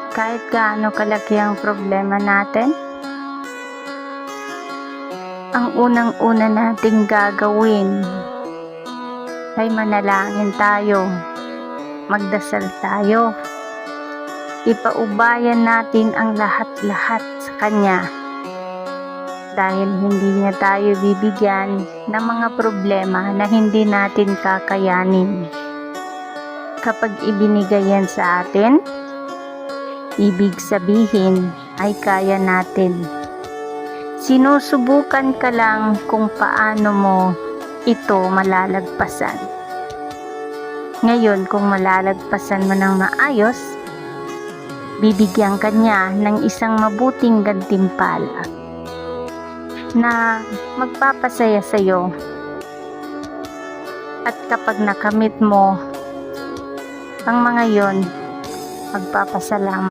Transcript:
Kahit gaano kalaki ang problema natin, ang unang-una nating gagawin ay manalangin tayo, magdasal tayo, ipaubayan natin ang lahat-lahat sa Kanya dahil hindi niya tayo bibigyan ng mga problema na hindi natin kakayanin. Kapag ibinigay yan sa atin, ibig sabihin ay kaya natin. Sinusubukan ka lang kung paano mo ito malalagpasan. Ngayon, kung malalagpasan mo ng maayos, bibigyan ka niya ng isang mabuting gantimpala na magpapasaya sa iyo. At kapag nakamit mo ang mga yon, magpapasalamat